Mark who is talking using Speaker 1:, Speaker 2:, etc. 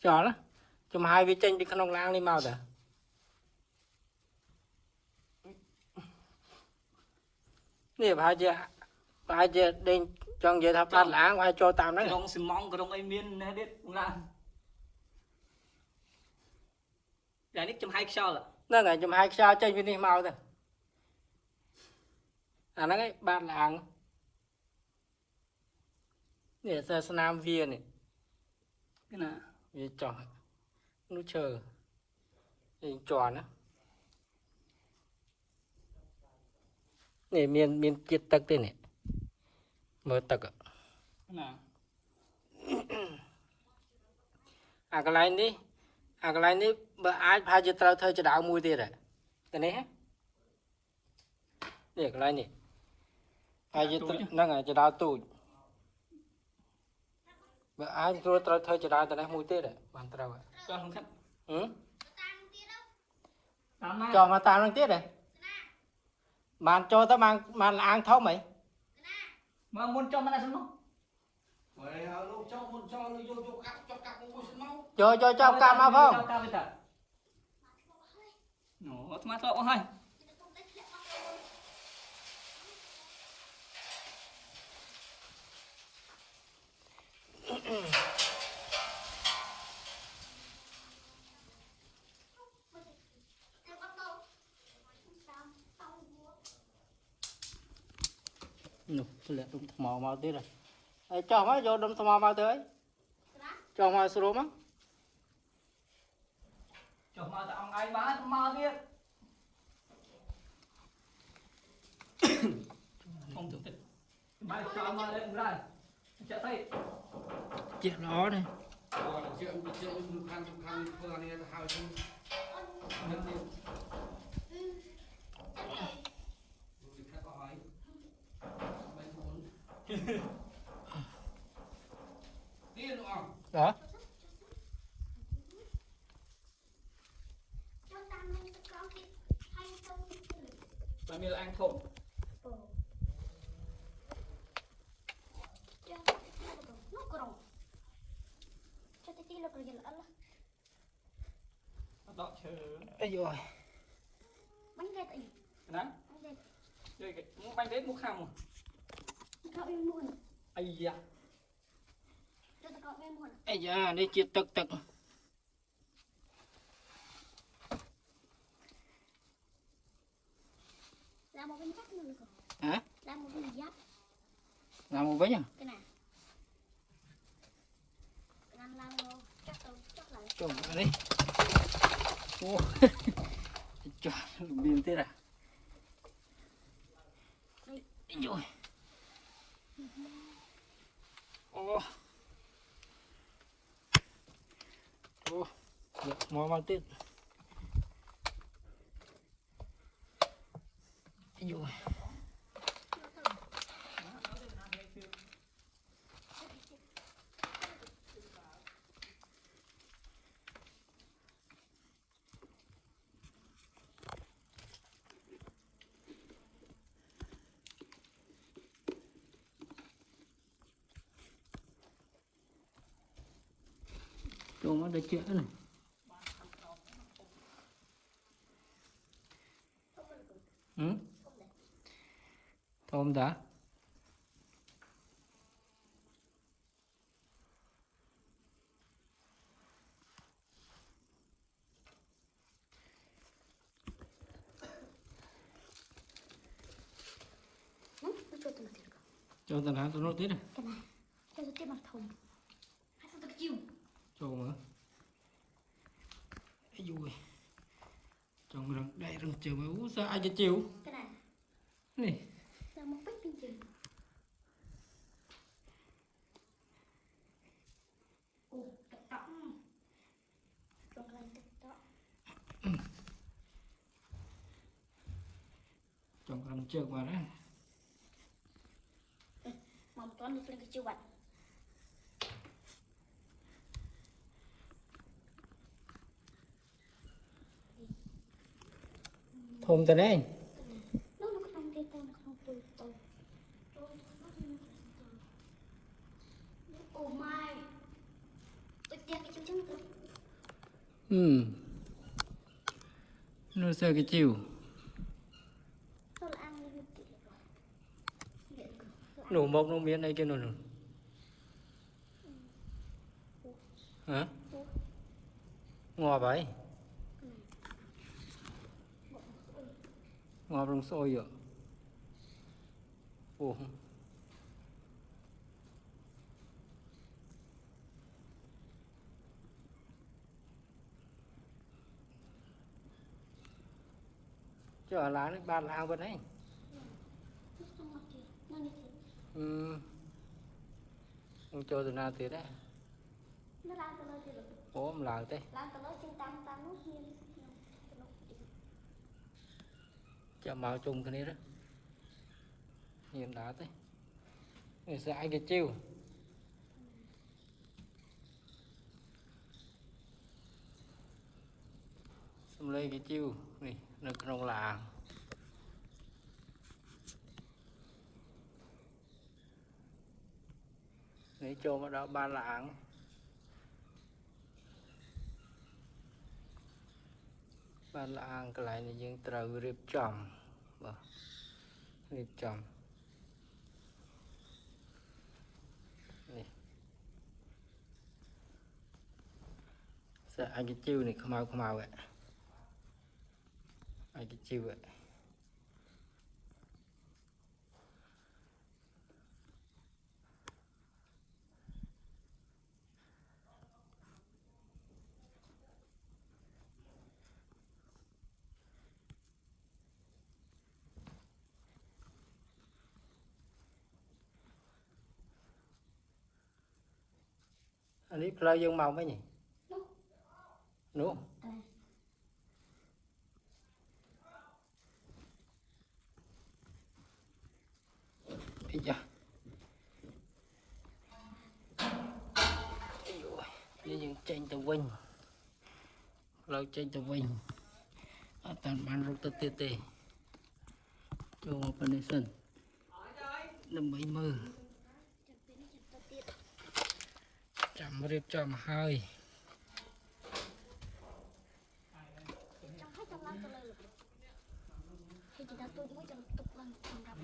Speaker 1: chó đó chùm hai với tranh đi khăn lang đi mau rồi nè hai giờ đen chọn giờ thập bát láng hai cho tạm đấy
Speaker 2: trong sừng mong trong ấy miên nè biết cũng là là nick trong hai sao là
Speaker 1: nó ngày chùm hai sao tranh với đi mau rồi à nó cái bát láng nè sơ nam viên này
Speaker 2: cái nào
Speaker 1: vì chọn nó chờ thì tròn á nè miền chiết tắc thế này mở tắc
Speaker 2: cái nào
Speaker 1: à cái này đi bữa ai phá giật tao thôi cho đạo mùi tiền rồi cái này hết nè cái này nè phá giật nó ngày cho đạo tù bữa ai rồi tao thôi cho đạo tao này mùi tiền rồi bàn tao vậy
Speaker 2: cho không khách
Speaker 1: ừ
Speaker 2: cho
Speaker 1: cho mà tao đang tiết rồi bàn cho tao mang ăn thấu mày
Speaker 2: mà muốn cho mà là sao
Speaker 1: cho cam mà không
Speaker 2: nó mà to hay
Speaker 1: nụ lẹ đụng thằng màu tiết rồi cho má vô đụng thằng màu tới cho mà sửa má
Speaker 2: cho mà ông ai bán mà biết không chủ tịch mai cho mà lên ra chạy tay
Speaker 1: chuyện đó này đó
Speaker 2: và mình là ăn thộn đó chờ
Speaker 1: ấy rồi
Speaker 2: bánh ghét gì nè chơi muốn bánh ghét muốn khăm mà ai da
Speaker 1: ấy da đi chia tực tực
Speaker 3: làm một bên cắt luôn
Speaker 1: hả
Speaker 3: làm một bên giáp
Speaker 1: làm một bánh à
Speaker 3: cái này làm luôn chắc lại
Speaker 1: trồng vào đi ô cho biên thế à rồi ô ô mò vào tít rồi trông nó đã chết này ừ thơm đã cho tao hả tao nói tiếp này
Speaker 3: cái này cho tôi tiếp mặt thùng hay sao tôi chịu
Speaker 1: cho mà ấy vui trong rừng đây rừng chiều mà uống sao ai cho chiều
Speaker 3: cái này
Speaker 1: này
Speaker 3: là một bích bên chừng ồ cắt tóc trong lên cắt tóc
Speaker 1: trong rừng chiều mà đấy
Speaker 3: mà một toán đi lên cái chiều bạch
Speaker 1: thơm tao đấy
Speaker 3: nó không cái con không tôi ồ mai tôi tìm cái chiều trắng
Speaker 1: Nó sẽ cái chiều.
Speaker 3: Tôi là ăn như vậy.
Speaker 1: Nổ mộc nó miếng này kia nổ. Hả? Ngò vậy? Ngò trong sôi vậy? Ồ. Chờ lá nó bàn lao bên đấy. Không cho từ nào thế đấy.
Speaker 3: Nó làm từ lâu thì được.
Speaker 1: Ủa mà làm thế.
Speaker 3: Làm từ lâu trên tam tam nó hiên.
Speaker 1: Chợ màu chung cái này đó. Nhìn đá thế. Người sẽ ai cái chiêu. Xong lấy cái chiêu. Này, nó trong làng. Lấy cho mà đó ba làng. Ba làng cái này là những trâu riêng chồng. Riêng chồng. Sẽ anh cái chiêu này không mau vậy. Anh cái chiêu vậy. Anh ấy play dương màu mấy nhỉ? Nú. Ây da. Đi những tranh tàu vinh. Play tranh tàu vinh. Ở tàn bán rốt tê tê. Cho một phần này sân. Đâm bấy mơ. Chạm riêng cho mà hơi.
Speaker 3: Trong hết trong lăng tôi lên được. Thì chỉ là tôi mới trong tục lăng trong gặp.